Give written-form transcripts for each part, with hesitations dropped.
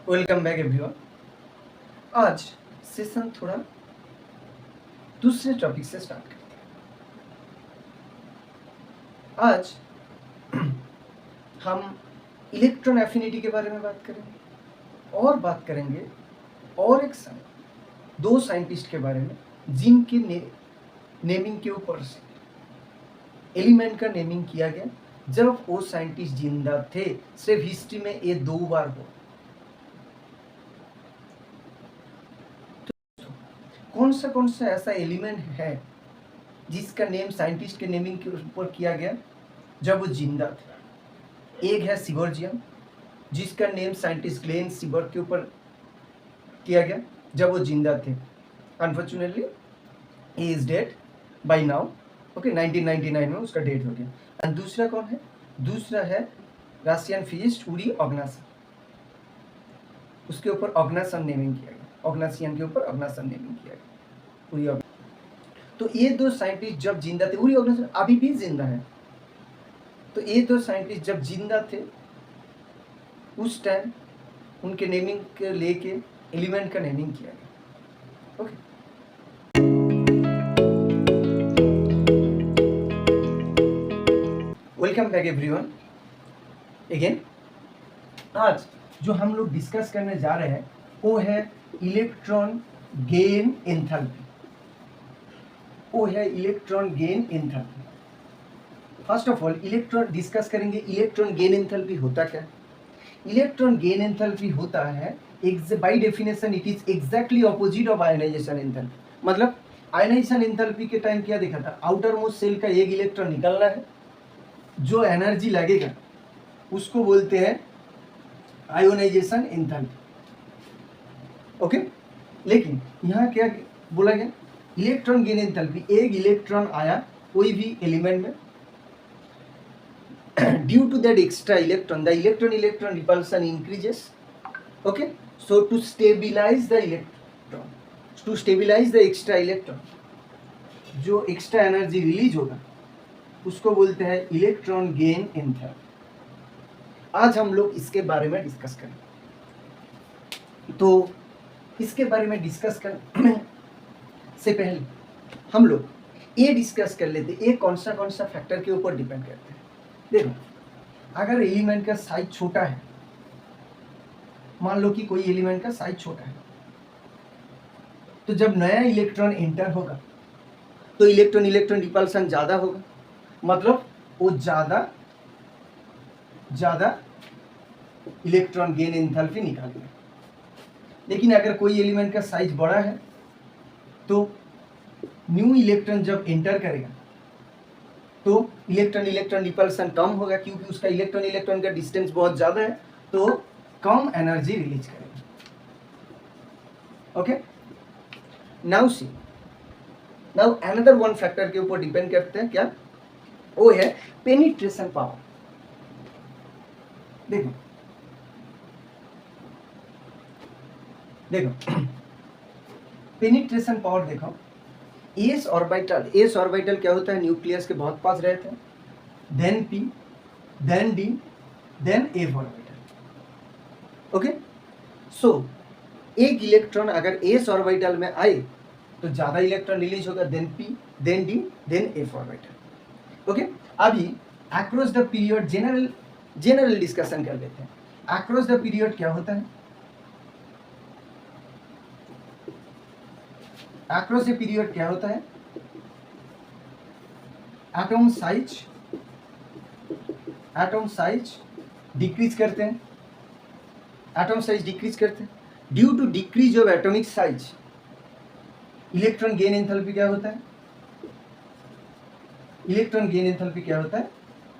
Welcome back everyone. आज session थोड़ा दूसरे टॉपिक से स्टार्ट करते हैं। आज हम इलेक्ट्रॉन एफिनिटी के बारे में बात करेंगे और बात करेंगे और दो साइंटिस्ट के बारे में जिनके नेमिंग के ऊपर से एलिमेंट का नेमिंग किया गया जब वो साइंटिस्ट जिंदा थे। सिर्फ हिस्ट्री में ये 2 बार हुआ। कौन सा ऐसा एलिमेंट है जिसका नेम साइंटिस्ट के नेमिंग के ऊपर किया गया जब वो जिंदा थे। एक है सीबर्जियम जिसका नेम साइंटिस्ट ग्लेन सीबर्ग के ऊपर किया गया जब वो जिंदा थे। Unfortunately he is dead by now. Okay, 1999 में उसका डेथ हो गया। एंड दूसरा कौन है? दूसरा है रशियन फिजिस्ट यूरी ऑगनासन। उसके ऊपर ऑगनासन नेमिंग किया गया। ऑगनासियन के ऊपर ऑगनासन नेमिंग किया गया। तो ये दो साइंटिस्ट जब जिंदा थे, यूरी ऑगनासन अभी भी जिंदा है। तो ये दो साइंटिस्ट जब जिंदा थे उस टाइम उनके नेमिंग के लेके एलिमेंट का नेमिंग किया गया। Okay, welcome back everyone again. आज जो हम लोग डिस्कस करने जा रहे हैं वो है electron gain enthalpy. First of all electron discuss करेंगे। इलेक्ट्रॉन गेन एंथैल्पी होता क्या है? इलेक्ट्रॉन गेन एंथैल्पी होता है by definition it is exactly opposite of ionization enthalpy. मतलब आयनाइजेशन एंथैल्पी के टाइम क्या देखा था? आउटर मोस्ट सेल का एक इलेक्ट्रॉन निकलना है, जो एनर्जी लगेगा उसको बोलते हैं आयोनाइजेशन एंथैल्पी। ओके, लेकिन यहाँ क्या बोला गया? इलेक्ट्रॉन गेन एंथैल्पी, एक इलेक्ट्रॉन आया कोई भी एलिमेंट में, due to that extra electron the electron repulsion increases. Okay, so to stabilize the electron, to stabilize the extra electron, जो एक्स्ट्रा एनर्जी रिलीज होगा उसको बोलते हैं इलेक्ट्रॉन गेन एंथैल्पी। आज हम लोग इसके बारे में डिस्कस करें। तो इसके बारे में डिस्कस करने से पहले हम लोग ये डिस्कस कर लेते ये कौन सा फैक्टर के ऊपर डिपेंड करते हैं। देखो, अगर एलिमेंट का साइज छोटा है, मान लो कि कोई एलिमेंट का साइज छोटा है, तो जब नया इलेक्ट्रॉन एंटर होगा तो इलेक्ट्रॉन रिपल्सन ज़्यादा होगा, मतलब वो ज़्यादा इलेक्ट्रॉन गेन एंथैल्पी निकालेगा। लेकिन अगर कोई एलिमेंट का साइज बड़ा है तो न्यू इलेक्ट्रॉन जब एंटर करेगा तो इलेक्ट्रॉन रिपल्सन कम होगा, क्योंकि उसका इलेक्ट्रॉन का डिस्टेंस बहुत ज़्यादा है, तो कम एनर्जी रिलीज करेगा। Okay, now another one factor के ऊपर डिपेंड करते हैं, क्या? वो है पेनिट्रेशन पावर। देखो पेनिट्रेशन पावर देखो। एस ऑर्बिटल क्या होता है? न्यूक्लियस के बहुत पास रहते हैं, then p, then d, then f orbital. Okay, so एक इलेक्ट्रॉन अगर एस ऑर्बिटल में आए तो ज्यादा इलेक्ट्रॉन रिलीज होगा, then p, then d, then f orbital. Okay, अभी across the period general discussion कर लेते हैं। अक्रॉस द पीरियड क्या होता है? अक्रॉस द पीरियड क्या होता है? एटम साइज डिक्रीज करते हैं। Due to decrease of atomic size electron gain enthalpy क्या होता है?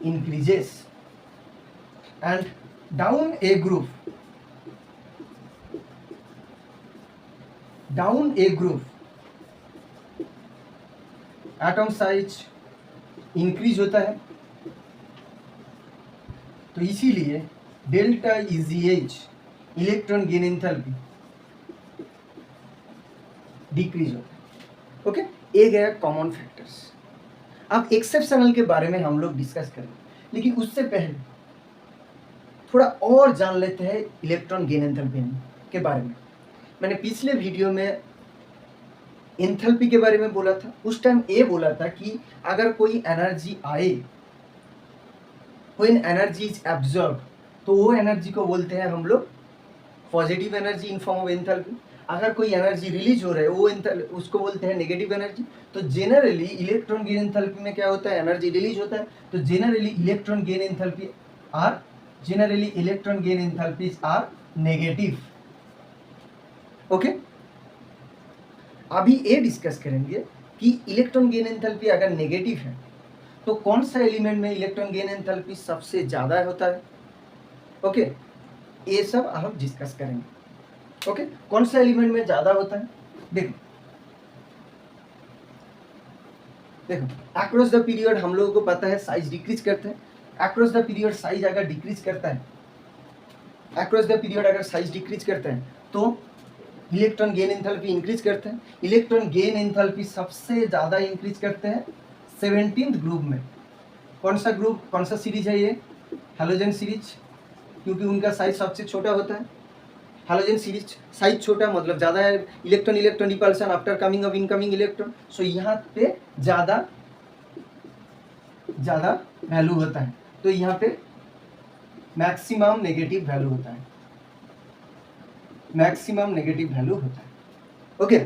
Increases. And down a group atom size increase होता है, तो इसीलिए delta EZH electron gain enthalpy decrease होता है। ओके, ये गया कॉमन फैक्टर्स। अब एक्सेप्शनल के बारे में हम लोग डिस्कस करेंगे, लेकिन उससे पहले थोड़ा और जान लेते हैं इलेक्ट्रॉन गेन एंथैल्पी के बारे में। मैंने पिछले वीडियो में एंथैल्पी के बारे में बोला था, उस टाइम ये बोला था कि अगर कोई एनर्जी आए, व्हेन एनर्जी इज एब्जॉर्ब, तो वो एनर्जी को बोलते हैं हम लोग positive energy in form of enthalpy. अगर कोई एनर्जी रिलीज हो रहा है वो उसको बोलते हैं नेगेटिव एनर्जी। तो जेनरली इलेक्ट्रॉन गेन एंथैल्पी में क्या होता है, एनर्जी रिलीज होता है, तो generally electron gain enthalpies are negative. Okay, अभी ये डिस्कस करेंगे कि इलेक्ट्रॉन गेन एंथैल्पी अगर नेगेटिव है तो कौन सा एलिमेंट में इलेक्ट्रॉन गेन एंथैल्पी सबसे ज्यादा होता है। ओके, ये सब हम डिस्कस करेंगे। ओके, कौन सा एलिमेंट में ज्यादा होता है। देखो अक्रॉस द पीरियड हम लोगों को पता है साइज डिक्रीज करते हैं। अक्रॉस द पीरियड साइज अगर डिक्रीज करता है, अक्रॉस द पीरियड अगर साइज डिक्रीज करता है तो इलेक्ट्रॉन गेन एंथैल्पी इंक्रीज करते हैं। इलेक्ट्रॉन गेन एंथैल्पी सबसे ज्यादा इंक्रीज करते हैं 17th ग्रुप में। कौन सा ग्रुप, कौन सा सीरीज है ये, हैलोजन सीरीज, क्योंकि उनका साइज सबसे छोटा होता है। हैलोजन सीरीज साइज छोटा मतलब ज़्यादा है, electron repulsion after coming of incoming electron. So यहाँ पे ज़्यादा वैल्यू होता है, तो यहाँ पे मैक्सिमम नेगेटिव वैल्यू होता है, मैक्सिमम नेगेटिव वैल्यू होता है। ओके,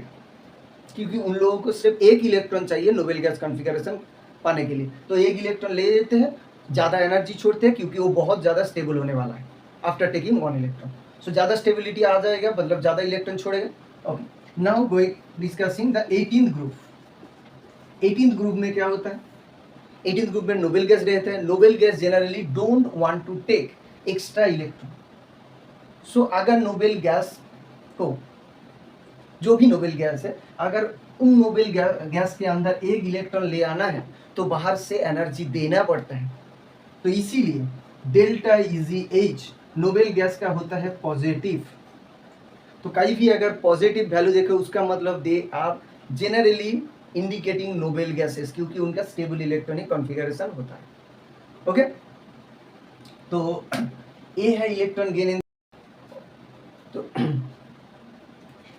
क्योंकि उन लोगों को सिर्फ एक इलेक्ट्रॉन चाहिए नोबेल गैस कॉन्फ़िगरेशन पाने के लिए, तो एक इलेक्ट्रॉन ले लेते हैं, ज़्यादा एनर्जी छोड़ते हैं क्योंकि वो बहुत ज़्यादा स्टेबल होने वाला है आफ्टर टेकिंग 1 इलेक्ट्रॉन। सो ज़्यादा स्टेबिलिटी आ जाएगा, मतलब ज़्यादा इलेक्ट्रॉन छोड़ेगा। Okay, now going discussing the 18th group. 18th group में क्या होता है, 18th ग्रुप में नोबेल गैस रहते हैं। Noble gas generally don't want to take extra electron. So अगर नोबेल गैस को, जो भी नोबेल गैस है, अगर उन नोबेल गैस के अंदर एक इलेक्ट्रॉन ले आना है तो बाहर से एनर्जी देना पड़ता है। तो इसीलिए delta easy H noble gas का होता है पॉजिटिव। तो कहीं भी अगर पॉजिटिव वैल्यू देखे उसका मतलब they are generally indicating noble gases, क्योंकि उनका स्टेबल इलेक्ट्रॉनिक कॉन्फ़िगरेशन होता है। ओके, तो ये है इलेक्ट्रॉन गेन। तो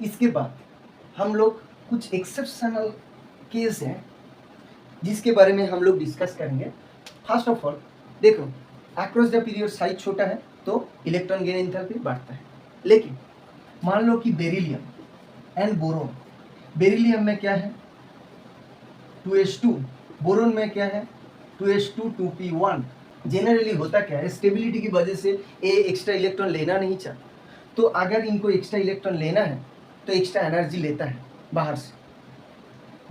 इसके बाद हम लोग कुछ एक्सेप्शनल केस हैं जिसके बारे में हम लोग डिस्कस करेंगे। फर्स्ट ऑफ ऑल देखो, अक्रॉस द पीरियड साइज छोटा है तो इलेक्ट्रॉन गेन एंथैल्पी बढ़ता है। लेकिन मान लो कि बेरिलियम एंड बोरोन, बेरिलियम में क्या है 2s2, बोरोन में क्या है 2s2 2p1। जनरली होता क्या है, स्टेबिलिटी की वजह से ये एक्स्ट्रा इलेक्ट्रॉन लेना नहीं चाहता, तो अगर इनको एक्स्ट्रा इलेक्ट्रॉन लेना है तो एक्स्ट्रा एनर्जी लेता है बाहर से।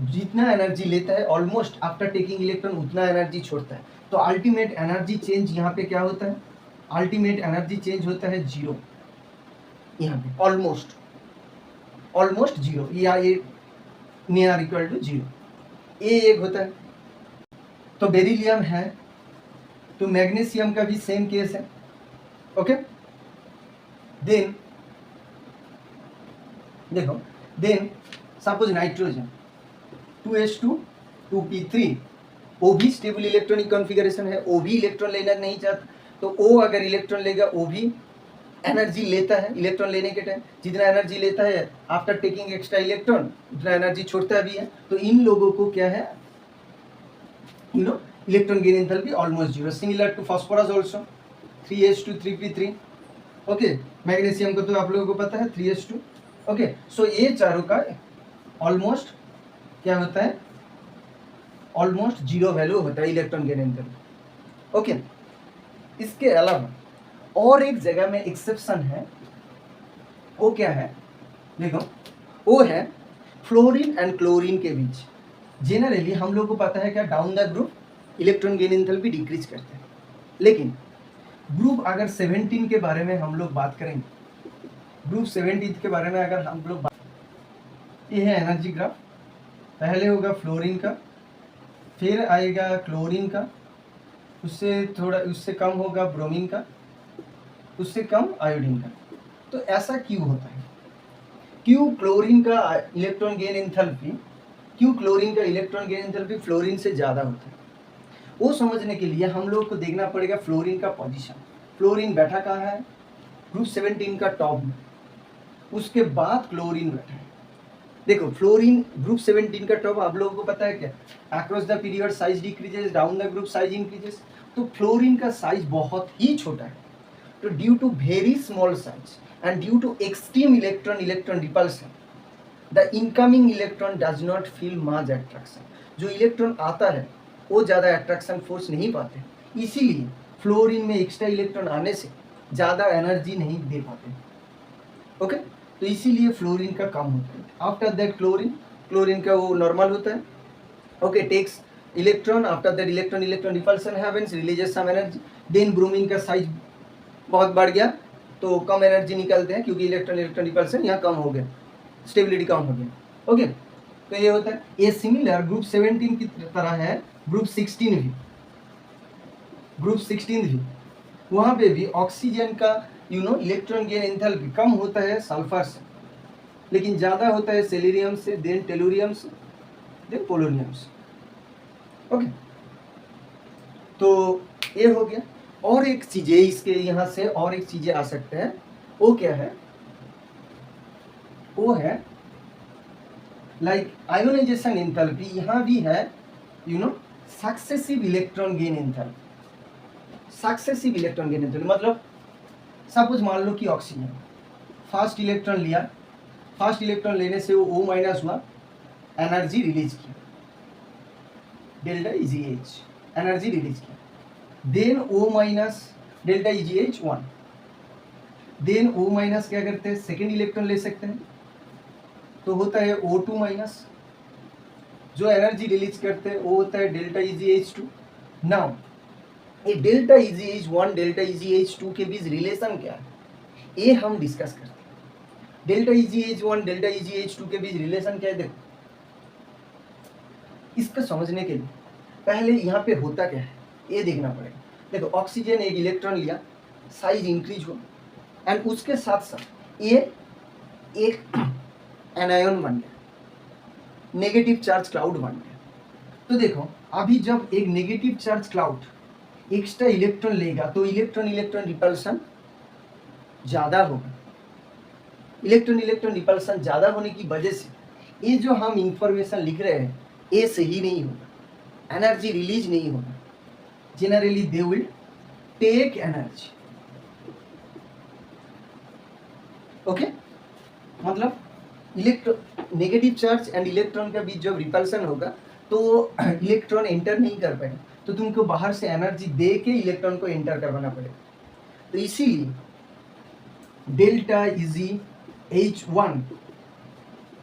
जितना एनर्जी लेता है ऑलमोस्ट आफ्टर टेकिंग इलेक्ट्रॉन उतना एनर्जी छोड़ता है। तो अल्टीमेट एनर्जी चेंज यहाँ पे क्या होता है, अल्टीमेट एनर्जी चेंज होता है 0, यहाँ पे ऑलमोस्ट 0 या ये नियर इक्वल टू 0, ये एक होता है। तो बेरिलियम है, तो मैग्नीशियम का भी सेम केस है। ओके, देन देखो, then suppose nitrogen 2s2 2p3, वो भी स्टेबल इलेक्ट्रॉनिक कॉन्फ़िगरेशन है, वो भी इलेक्ट्रॉन लेना नहीं चाहता, तो वो अगर इलेक्ट्रॉन लेगा वो भी एनर्जी लेता है। इलेक्ट्रॉन लेने के टाइम जितना एनर्जी लेता है आफ्टर टेकिंग एक्स्ट्रा इलेक्ट्रॉन उतना एनर्जी छोड़ता भी है। तो इन लोगों को क्या है, electron gain enthalpy almost 0, similar to phosphorus also 3s2 3p3। Okay, magnesium को तो आप लोगों को पता है 3s2। ओके, सो ये चारों का ऑलमोस्ट क्या होता है, ऑलमोस्ट 0 वैल्यू होता है इलेक्ट्रॉन गेन एंथैल्पी। ओके, इसके अलावा और एक जगह में एक्सेप्शन है, वो क्या है देखो, वो है फ्लोरीन एंड क्लोरीन के बीच। जनरली हम लोग को पता है क्या, down the group electron gain enthalpy decrease करते हैं। लेकिन ग्रुप अगर 17 के बारे में हम लोग बात करेंगे, ग्रुप 17 के बारे में अगर हम लोग ये है एनर्जी ग्राफ, पहले होगा फ्लोरीन का, फिर आएगा क्लोरीन का, उससे कम होगा ब्रोमीन का, उससे कम आयोडीन का। तो ऐसा क्यों होता है, क्यों क्लोरीन का इलेक्ट्रॉन गेन एंथैल्पी फ्लोरीन से ज़्यादा होता है, वो समझने के लिए हम लोग को देखना पड़ेगा फ्लोरीन का पोजीशन। फ्लोरीन बैठा कहाँ है? ग्रुप 17 का टॉप में, उसके बाद क्लोरीन बैठा है। देखो फ्लोरीन ग्रुप 17 का टॉप, आप लोगों को पता है क्या? Across the period size decreases, down the group size increases. तो फ्लोरीन का साइज बहुत ही छोटा है। तो due to very small size and due to extreme electron electron repulsion, the incoming electron does not feel mass attraction. जो electron आता है वो ज़्यादा अट्रैक्शन फोर्स नहीं पाते, इसीलिए फ्लोरीन में एक्स्ट्रा इलेक्ट्रॉन आने से ज़्यादा एनर्जी नहीं दे पाते। ओके, तो इसीलिए फ्लोरीन का कम होता है। आफ्टर दैट क्लोरीन का वो नॉर्मल होता है। Okay, takes electron, after that electron electron repulsion happens, releases some energy. Then bromine का साइज बहुत बढ़ गया तो कम एनर्जी निकलते हैं क्योंकि इलेक्ट्रॉन इलेक्ट्रॉन रिपल्सन यहाँ कम हो गया, स्टेबिलिटी कम हो गया। ओके, तो ये होता है। ये सिमिलर ग्रुप 17 की तरह है ग्रुप 16 भी। ग्रुप 16 भी, वहाँ पे भी ऑक्सीजन का इलेक्ट्रॉन गेन एंथैल्पी कम होता है सल्फर से, लेकिन ज़्यादा होता है सेलेरियम से, देन टेलुरियम से, देन पोलोनियम से। ओके, तो ये हो गया। और एक चीज़ें इसके यहाँ से और एक चीज़ें आ सकते हैं, वो क्या है? वो है लाइक आयोनाइजेशन एंथैल्पी। यहाँ भी है successive electron gain enthalpy. Successive electron gain enthalpy मतलब सपोज मान लो कि ऑक्सीजन फर्स्ट इलेक्ट्रॉन लिया, फर्स्ट इलेक्ट्रॉन लेने से वो O माइनस हुआ, एनर्जी रिलीज किया, डेल्टा EgH एनर्जी रिलीज किया। Then O minus delta EgH 1, then O minus क्या करते हैं? सेकेंड इलेक्ट्रॉन ले सकते हैं, तो होता है O2 माइनस। जो एनर्जी रिलीज करते हैं वो होता है डेल्टा EgH2। नाउ ये डेल्टा EgH1 डेल्टा EgH2 के बीच रिलेशन क्या है, ये हम डिस्कस करते हैं। डेल्टा EgH1 डेल्टा EgH2 के बीच रिलेशन क्या है? देखो, इसको समझने के लिए पहले यहाँ पे होता क्या है ये देखना पड़ेगा। देखो, ऑक्सीजन एक इलेक्ट्रॉन लिया, साइज इंक्रीज हुआ, एंड उसके साथ साथ ये एक एनायन बन गया, नेगेटिव चार्ज क्लाउड बन गया। तो देखो, अभी जब एक negative charge cloud extra electron लेगा तो इलेक्ट्रॉन इलेक्ट्रॉन रिपल्सन ज़्यादा होगा। इलेक्ट्रॉन इलेक्ट्रॉन रिपल्सन ज़्यादा होने की वजह से ये जो हम इंफॉर्मेशन लिख रहे हैं ये सही नहीं होगा, एनर्जी रिलीज नहीं होगा। Generally they will take energy. Okay, मतलब नेगेटिव चार्ज एंड इलेक्ट्रॉन के बीच जब रिपल्सन होगा तो इलेक्ट्रॉन एंटर नहीं कर पाएगा, तो तुमको बाहर से एनर्जी दे के इलेक्ट्रॉन को एंटर करवाना पड़ेगा। तो इसीलिए डेल्टा EgH1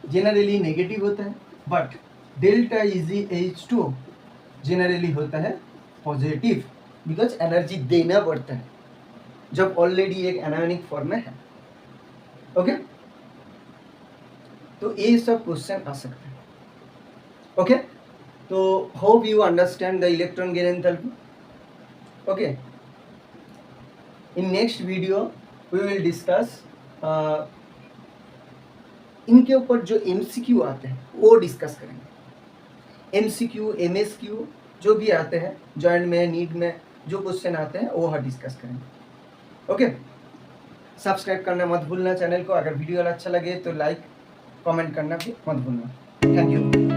जनरली नेगेटिव होता है, बट डेल्टा EgH2 जनरली होता है पॉजिटिव, बिकॉज एनर्जी देना पड़ता है जब ऑलरेडी एक एनायनिक फॉर्म में है। ओके, तो ये सब क्वेश्चन आ सकते हैं। ओके, तो hope you understand the electron gain enthalpy. Okay, in next video we will discuss इनके ऊपर जो MCQ आते हैं वो डिस्कस करेंगे। MCQ MSQ जो भी आते हैं, जॉइंट में नीट में जो क्वेश्चन आते हैं वो हम डिस्कस करेंगे। ओके, सब्सक्राइब करना मत भूलना चैनल को। अगर वीडियो अच्छा लगे तो लाइक कमेंट करना भी मत भूलना। Thank you.